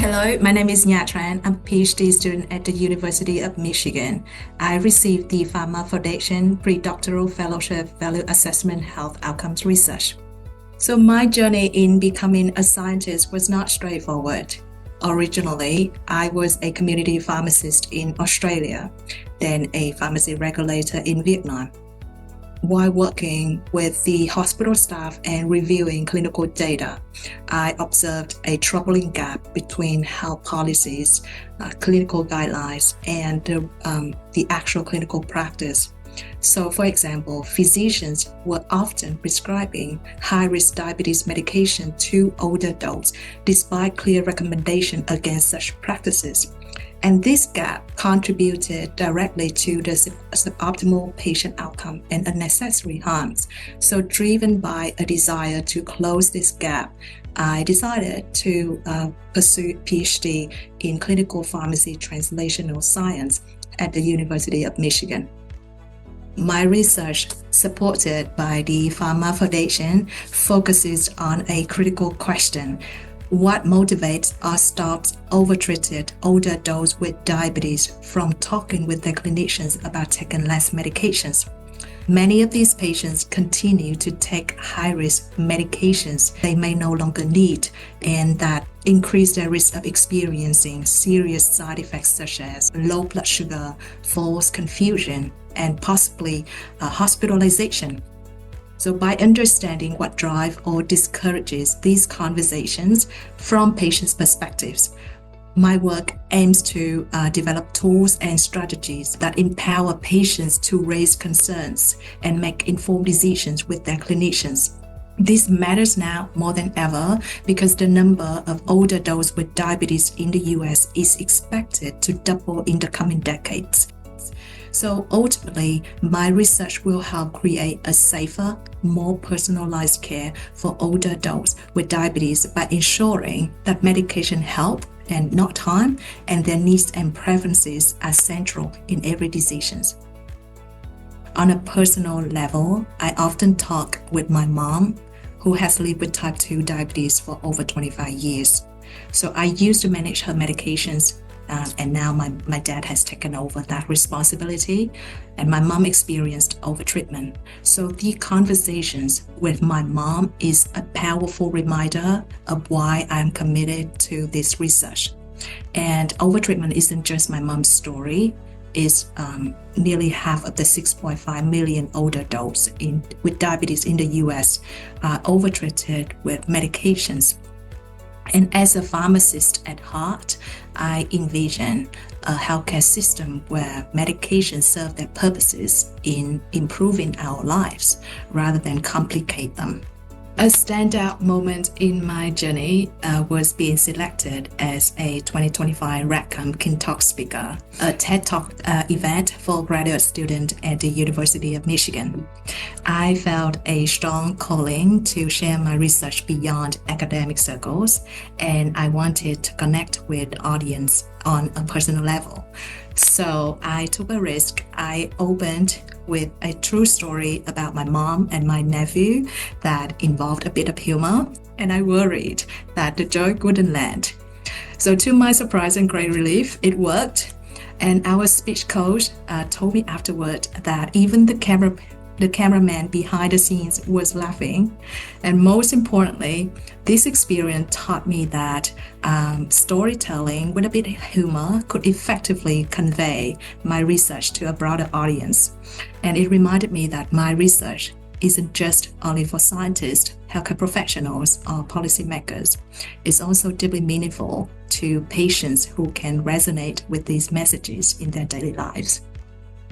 Hello, my name is Nha Tran. I'm a PhD student at the University of Michigan. I received the PhRMA Foundation Predoctoral Fellowship Value Assessment Health Outcomes Research. So my journey in becoming a scientist was not straightforward. Originally, I was a community pharmacist in Australia, then a pharmacy regulator in Vietnam. While working with the hospital staff and reviewing clinical data, I observed a troubling gap between health policies, clinical guidelines, and the actual clinical practice. So, for example, physicians were often prescribing high-risk diabetes medication to older adults, despite clear recommendation against such practices. And this gap contributed directly to the suboptimal patient outcome and unnecessary harms. So driven by a desire to close this gap, I decided to pursue PhD in clinical pharmacy translational science at the University of Michigan. My research, supported by the PhRMA Foundation, focuses on a critical question: what motivates or stops overtreated older adults with diabetes from talking with their clinicians about taking less medications? Many of these patients continue to take high-risk medications they may no longer need, and that increase their risk of experiencing serious side effects such as low blood sugar, false confusion, and possibly hospitalization. So by understanding what drives or discourages these conversations from patients' perspectives, my work aims to develop tools and strategies that empower patients to raise concerns and make informed decisions with their clinicians. This matters now more than ever because the number of older adults with diabetes in the US is expected to double in the coming decades. So ultimately, my research will help create a safer, more personalized care for older adults with diabetes by ensuring that medication help and not harm, and their needs and preferences are central in every decision. On a personal level, I often talk with my mom, who has lived with type 2 diabetes for over 25 years. So I used to manage her medications, and now my dad has taken over that responsibility, and my mom experienced overtreatment. So the conversations with my mom is a powerful reminder of why I'm committed to this research. And overtreatment isn't just my mom's story. It's nearly half of the 6.5 million older adults with diabetes in the US are overtreated with medications. And as a pharmacist at heart, I envision a healthcare system where medications serve their purposes in improving our lives rather than complicate them. A standout moment in my journey was being selected as a 2025 RADCOM Keynote speaker, a TED Talk event for graduate students at the University of Michigan. I felt a strong calling to share my research beyond academic circles, and I wanted to connect with the audience on a personal level. So I took a risk. I opened with a true story about my mom and my nephew that involved a bit of humor, and I worried that the joke wouldn't land. So to my surprise and great relief, it worked. And our speech coach told me afterward that even the cameraman behind the scenes was laughing. And most importantly, this experience taught me that storytelling with a bit of humor could effectively convey my research to a broader audience. And it reminded me that my research isn't just only for scientists, healthcare professionals, or policymakers. It's also deeply meaningful to patients who can resonate with these messages in their daily lives.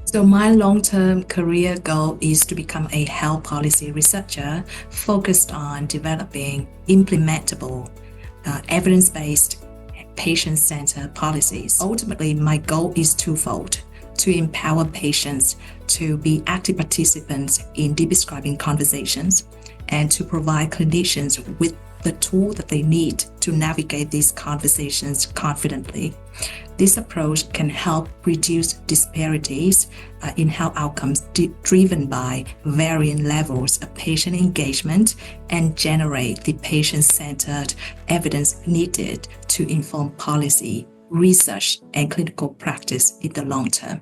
So my long-term career goal is to become a health policy researcher focused on developing implementable, evidence-based, patient-centered policies. Ultimately, my goal is twofold: to empower patients to be active participants in deprescribing conversations, and to provide clinicians with the tool that they need to navigate these conversations confidently. This approach can help reduce disparities in health outcomes driven by varying levels of patient engagement and generate the patient-centered evidence needed to inform policy, research, and clinical practice in the long term.